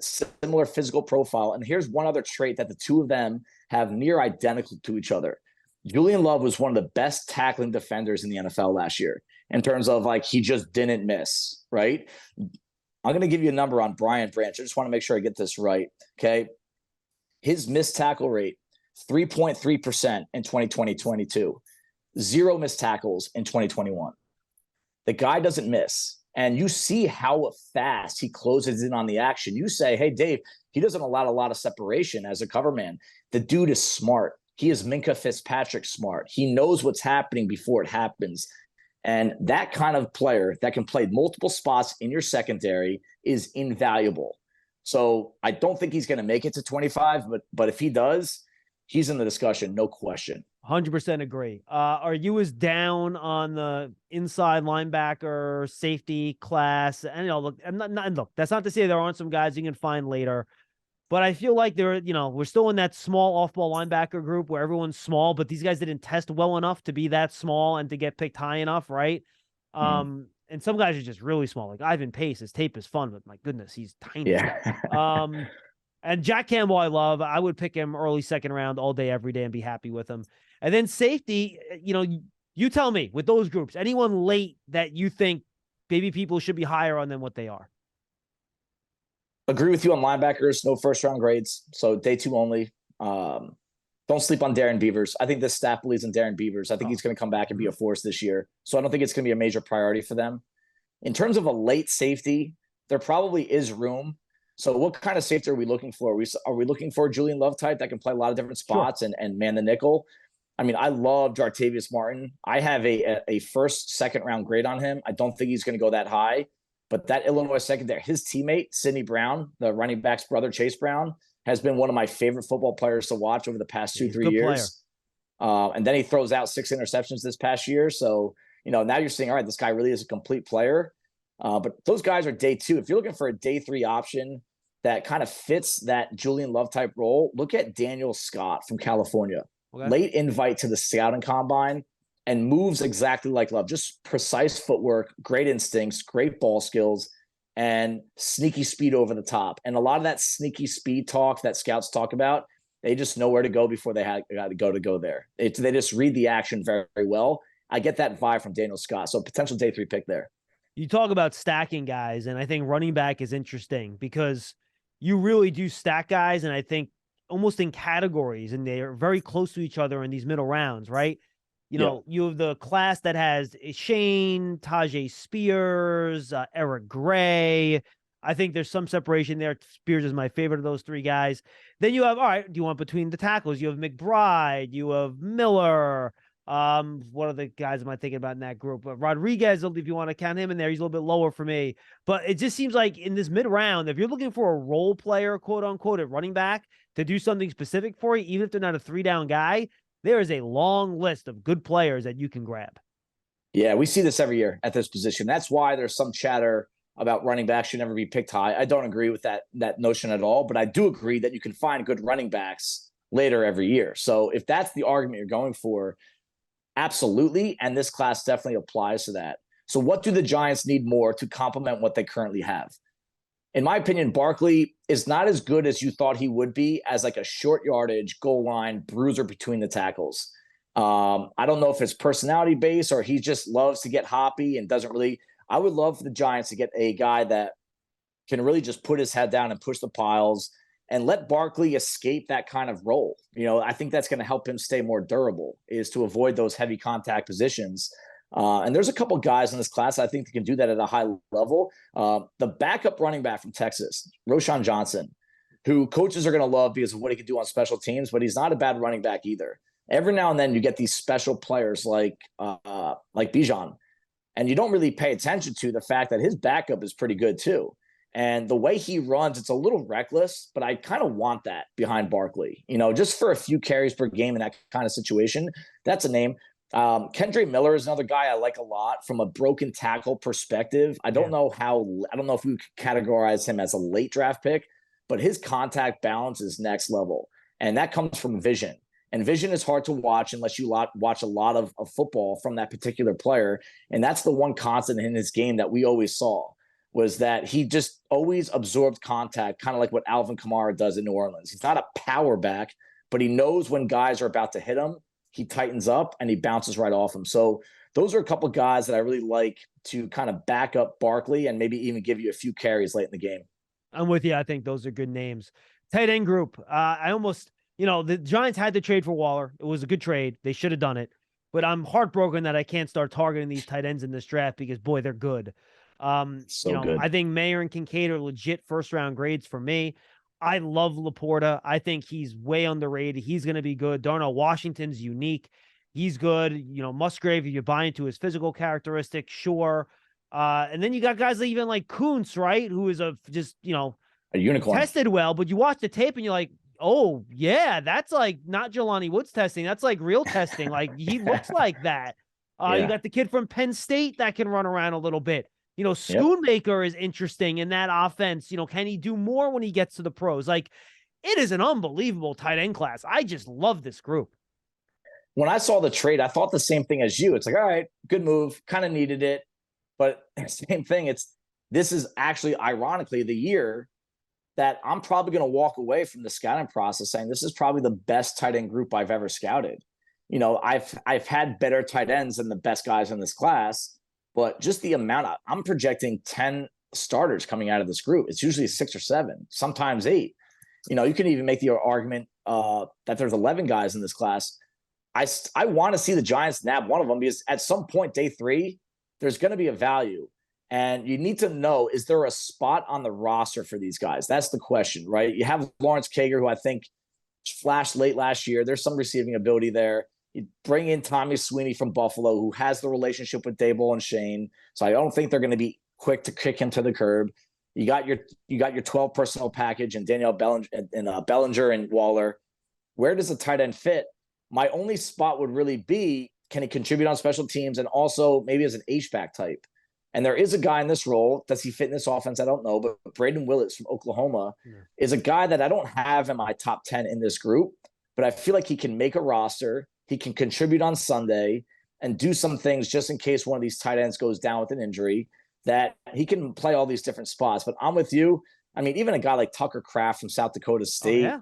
similar physical profile. And here's one other trait that the two of them have near identical to each other. Julian Love was one of the best tackling defenders in the NFL last year in terms of he just didn't miss, right? I'm going to give you a number on Brian Branch. I just want to make sure I get this right, okay? His missed tackle rate, 3.3% in 2020-22. 0 missed tackles in 2021. The guy doesn't miss. And you see how fast he closes in on the action. You say, hey, Dave, he doesn't allow a lot of separation as a cover man. The dude is smart. He is Minka Fitzpatrick smart. He knows what's happening before it happens. And that kind of player that can play multiple spots in your secondary is invaluable. So I don't think he's going to make it to 25, but if he does, he's in the discussion, no question. 100% agree. Are you as down on the inside linebacker safety class? And look, that's not to say there aren't some guys you can find later, but I feel like we're still in that small off-ball linebacker group where everyone's small, but these guys didn't test well enough to be that small and to get picked high enough, right? And some guys are just really small. Like Ivan Pace, his tape is fun, but my goodness, he's tiny. Yeah. And Jack Campbell, I love. I would pick him early second round all day, every day, and be happy with him. And then safety, you tell me with those groups, anyone late that you think maybe people should be higher on than what they are. Agree with you on linebackers, no first round grades. So day 2 only. Don't sleep on Darren Beavers. I think this staff believes in Darren Beavers. I think he's going to come back and be a force this year. So I don't think it's going to be a major priority for them. In terms of a late safety, there probably is room. So what kind of safety are we looking for? Are we looking for a Julian Love type that can play a lot of different spots and man the nickel? I mean, I love Jartavius Martin. I have a first, second round grade on him. I don't think he's going to go that high. But that Illinois secondary, his teammate, Sidney Brown, the running back's brother, Chase Brown, has been one of my favorite football players to watch over the past 2-3 years. And then he throws out 6 interceptions this past year. So, now you're saying, all right, this guy really is a complete player. But those guys are day 2. If you're looking for a day 3 option that kind of fits that Julian Love type role, look at Daniel Scott from California. Okay. Late invite to the scouting combine and moves exactly like Love. Just precise footwork, great instincts, great ball skills, and sneaky speed over the top. And a lot of that sneaky speed talk that scouts talk about, they just know where to go before they got to go there. They just read the action very, very well. I get that vibe from Daniel Scott. So potential day 3 pick there. You talk about stacking guys, and I think running back is interesting because you really do stack guys, and I think almost in categories, and they are very close to each other in these middle rounds, right? You have the class that has Shane, Tajay Spears, Eric Gray. I think there's some separation there. Spears is my favorite of those 3 guys. Then you have, all right, do you want between the tackles? You have McBride, you have Miller. What are the guys am I thinking about in that group? Rodriguez, if you want to count him in there, he's a little bit lower for me. But it just seems like in this mid round, if you're looking for a role player, quote unquote, at running back to do something specific for you, even if they're not a 3-down guy, there is a long list of good players that you can grab. Yeah, we see this every year at this position. That's why there's some chatter about running backs should never be picked high. I don't agree with that notion at all, but I do agree that you can find good running backs later every year. So if that's the argument you're going for, absolutely. And this class definitely applies to that. So what do the Giants need more to complement what they currently have? In my opinion, Barkley is not as good as you thought he would be as like a short yardage, goal line bruiser between the tackles. I don't know if it's personality based or he just loves to get hoppy and doesn't really. I would love for the Giants to get a guy that can really just put his head down and push the piles and let Barkley escape that kind of role. I think that's going to help him stay more durable, is to avoid those heavy contact positions. And there's a couple guys in this class I think that can do that at a high level. The backup running back from Texas, Roschon Johnson, who coaches are going to love because of what he can do on special teams, but he's not a bad running back either. Every now and then you get these special players like Bijan, and you don't really pay attention to the fact that his backup is pretty good too. And the way he runs, it's a little reckless, but I kind of want that behind Barkley, just for a few carries per game in that kind of situation. That's a name. Kendre Miller is another guy I like a lot from a broken tackle perspective. I don't know if we could categorize him as a late draft pick, but his contact balance is next level. And that comes from vision. And vision is hard to watch unless you watch a lot of football from that particular player. And that's the one constant in his game that we always saw, was that he just always absorbed contact, kind of like what Alvin Kamara does in New Orleans. He's not a power back, but he knows when guys are about to hit him, he tightens up and he bounces right off him. So those are a couple of guys that I really like to kind of back up Barkley and maybe even give you a few carries late in the game. I'm with you. I think those are good names. Tight end group. The Giants had to trade for Waller. It was a good trade. They should have done it. But I'm heartbroken that I can't start targeting these tight ends in this draft because, boy, they're good. Good. I think Mayer and Kincaid are legit first-round grades for me. I love Laporta. I think he's way underrated. He's going to be good. Darnell Washington's unique. He's good. Musgrave, if you buy into his physical characteristics, sure. And then you got guys even like Kuntz, right? Who is a unicorn. Tested well, but you watch the tape and you're like, oh, yeah, that's like not Jelani Woods testing. That's like real testing. Like he looks like that. You got the kid from Penn State that can run around a little bit. Schoonmaker is interesting in that offense. Can he do more when he gets to the pros? Like, it is an unbelievable tight end class. I just love this group. When I saw the trade, I thought the same thing as you. It's like, all right, good move, kind of needed it. But same thing, this is actually, ironically, the year that I'm probably going to walk away from the scouting process saying this is probably the best tight end group I've ever scouted. I've had better tight ends than the best guys in this class, but just the amount I'm projecting 10 starters coming out of this group. It's usually 6 or 7, sometimes 8. You can even make the argument that there's 11 guys in this class. I want to see the Giants nab one of them, because at some point, day 3, there's going to be a value. And you need to know, is there a spot on the roster for these guys? That's the question, right? You have Lawrence Cager, who I think flashed late last year. There's some receiving ability there. You bring in Tommy Sweeney from Buffalo, who has the relationship with Daboll and Shane. So I don't think they're going to be quick to kick him to the curb. You got your 12 personnel package and Danielle Bellinger and Waller. Where does the tight end fit? My only spot would really be, can he contribute on special teams, and also maybe as an H-back type? And there is a guy in this role. Does he fit in this offense? I don't know. But Braden Willits from Oklahoma is a guy that I don't have in my top 10 in this group, but I feel like he can make a roster. He can contribute on Sunday and do some things just in case one of these tight ends goes down with an injury, that he can play all these different spots. But I'm with you. I mean, even a guy like Tucker Kraft from South Dakota State,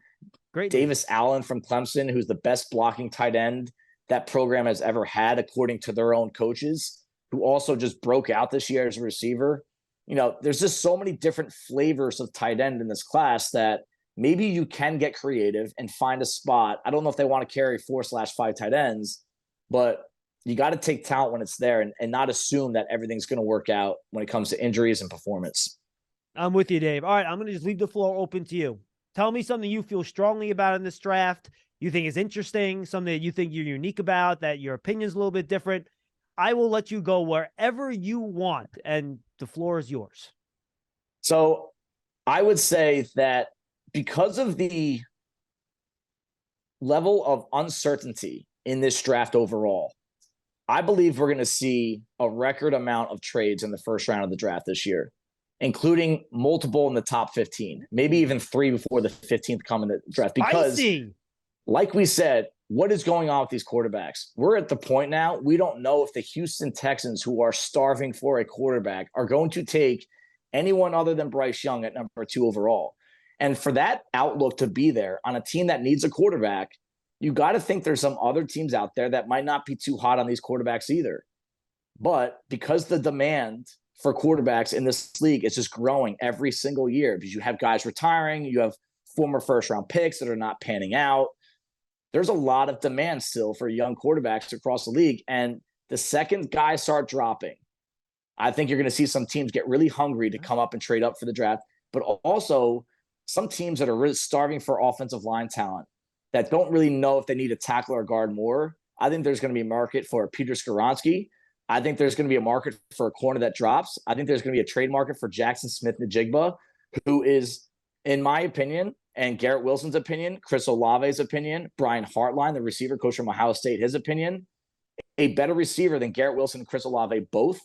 great Davis Allen from Clemson, who's the best blocking tight end that program has ever had, according to their own coaches, who also just broke out this year as a receiver. There's just so many different flavors of tight end in this class that maybe you can get creative and find a spot. I don't know if they want to carry 4/5 tight ends, but you got to take talent when it's there and not assume that everything's going to work out when it comes to injuries and performance. I'm with you, Dave. All right, I'm going to just leave the floor open to you. Tell me something you feel strongly about in this draft, you think is interesting, something that you think you're unique about, that your opinion's a little bit different. I will let you go wherever you want, and the floor is yours. So I would say that because of the level of uncertainty in this draft overall, I believe we're going to see a record amount of trades in the first round of the draft this year, including multiple in the top 15, maybe even 3 before the 15th come in the draft. Because, like we said, what is going on with these quarterbacks? We're at the point now, we don't know if the Houston Texans, who are starving for a quarterback, are going to take anyone other than Bryce Young at number 2 overall. And for that outlook to be there on a team that needs a quarterback, you got to think there's some other teams out there that might not be too hot on these quarterbacks either. But because the demand for quarterbacks in this league is just growing every single year, because you have guys retiring, you have former first-round picks that are not panning out, there's a lot of demand still for young quarterbacks across the league. And the second guys start dropping, I think you're going to see some teams get really hungry to come up and trade up for the draft, but also some teams that are really starving for offensive line talent that don't really know if they need a tackle or guard more. I think there's going to be a market for Peter Skoronski. I think there's going to be a market for a corner that drops. I think there's going to be a trade market for Jackson Smith-Njigba, who is, in my opinion, and Garrett Wilson's opinion, Chris Olave's opinion, Brian Hartline, the receiver coach from Ohio State, his opinion, a better receiver than Garrett Wilson and Chris Olave both.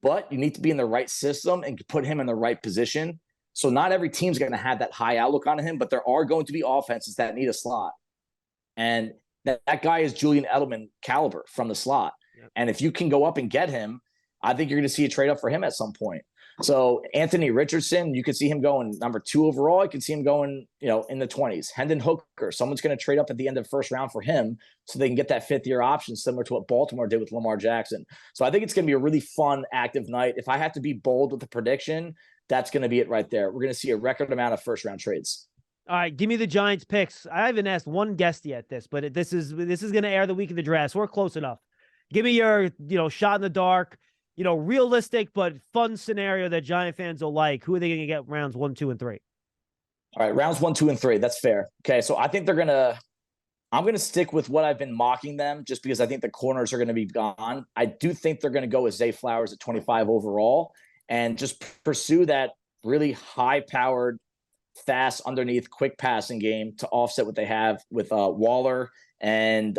But you need to be in the right system and put him in the right position. So not every team's going to have that high outlook on him, but there are going to be offenses that need a slot. And that guy is Julian Edelman caliber from the slot. Yep. And if you can go up and get him, I think you're going to see a trade up for him at some point. So Anthony Richardson, you could see him going number 2 overall. You could see him going, in the 20s. Hendon Hooker, someone's going to trade up at the end of the first round for him so they can get that 5th-year option, similar to what Baltimore did with Lamar Jackson. So I think it's going to be a really fun, active night. If I have to be bold with the prediction, that's going to be it right there. We're going to see a record amount of first-round trades. All right, give me the Giants picks. I haven't asked one guest yet but this is going to air the week of the draft, so we're close enough. Give me your, shot in the dark, realistic but fun scenario that Giant fans will like. Who are they going to get rounds 1, 2, and 3? All right, rounds 1, 2, and 3. That's fair. Okay, so I think I'm going to stick with what I've been mocking them, just because I think the corners are going to be gone. I do think they're going to go with Zay Flowers at 25 overall and just pursue that really high-powered, fast underneath, quick passing game to offset what they have with Waller and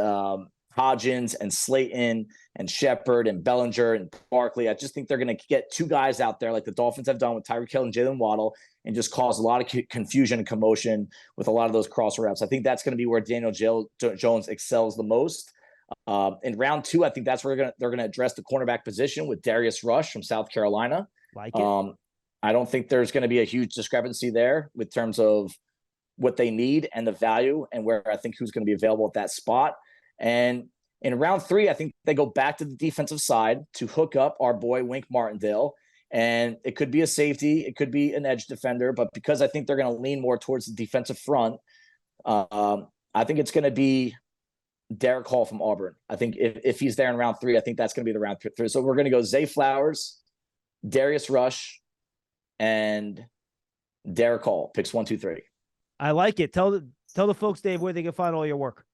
Hodgins and Slayton and Shepard and Bellinger and Barkley. I just think they're going to get 2 guys out there like the Dolphins have done with Tyreek Hill and Jalen Waddle and just cause a lot of confusion and commotion with a lot of those cross routes. I think that's going to be where Daniel Jones excels the most. In round 2, I think that's where they're going to address the cornerback position with Darius Rush from South Carolina. Like it. I don't think there's going to be a huge discrepancy there with terms of what they need and the value and where I think who's going to be available at that spot. And In round 3, I think they go back to the defensive side to hook up our boy Wink Martindale. And it could be a safety, it could be an edge defender, but because I think they're going to lean more towards the defensive front, I think it's going to be Derek Hall from Auburn. I think if he's there in round 3, I think that's going to be the round 3. So we're going to go Zay Flowers, Darius Rush, and Derek Hall. Picks 1, 2, 3. I like it. Tell the folks, Dave, where they can find all your work.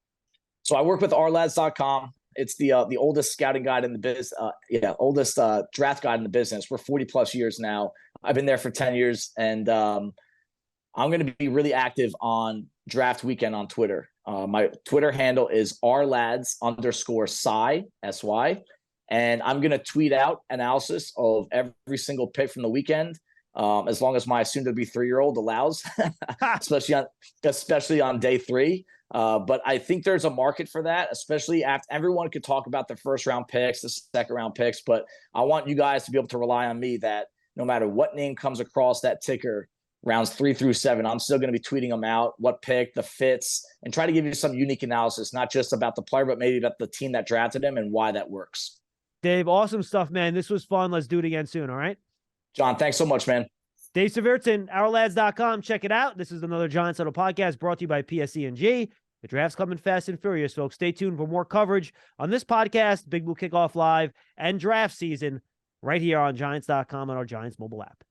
So I work with OurLads.com. It's the oldest scouting guide in the biz. Oldest draft guide in the business. We're 40 plus years now. I've been there for 10 years, and I'm going to be really active on draft weekend on Twitter. My Twitter handle is OurLads_SY, SY. And I'm going to tweet out analysis of every single pick from the weekend, as long as my soon-to-be 3-year-old allows, especially on day 3. But I think there's a market for that, especially after everyone could talk about the first-round picks, the second-round picks. But I want you guys to be able to rely on me that no matter what name comes across that ticker, rounds 3 through 7, I'm still going to be tweeting them out, what pick, the fits, and try to give you some unique analysis, not just about the player, but maybe about the team that drafted him and why that works. Dave, awesome stuff, man. This was fun. Let's do it again soon, all right? John, thanks so much, man. Dave Syvertsen, OurLads.com. Check it out. This is another Giants Huddle podcast brought to you by PSEG. The draft's coming fast and furious, folks. Stay tuned for more coverage on this podcast, Big Blue Kickoff Live, and draft season right here on Giants.com and our Giants mobile app.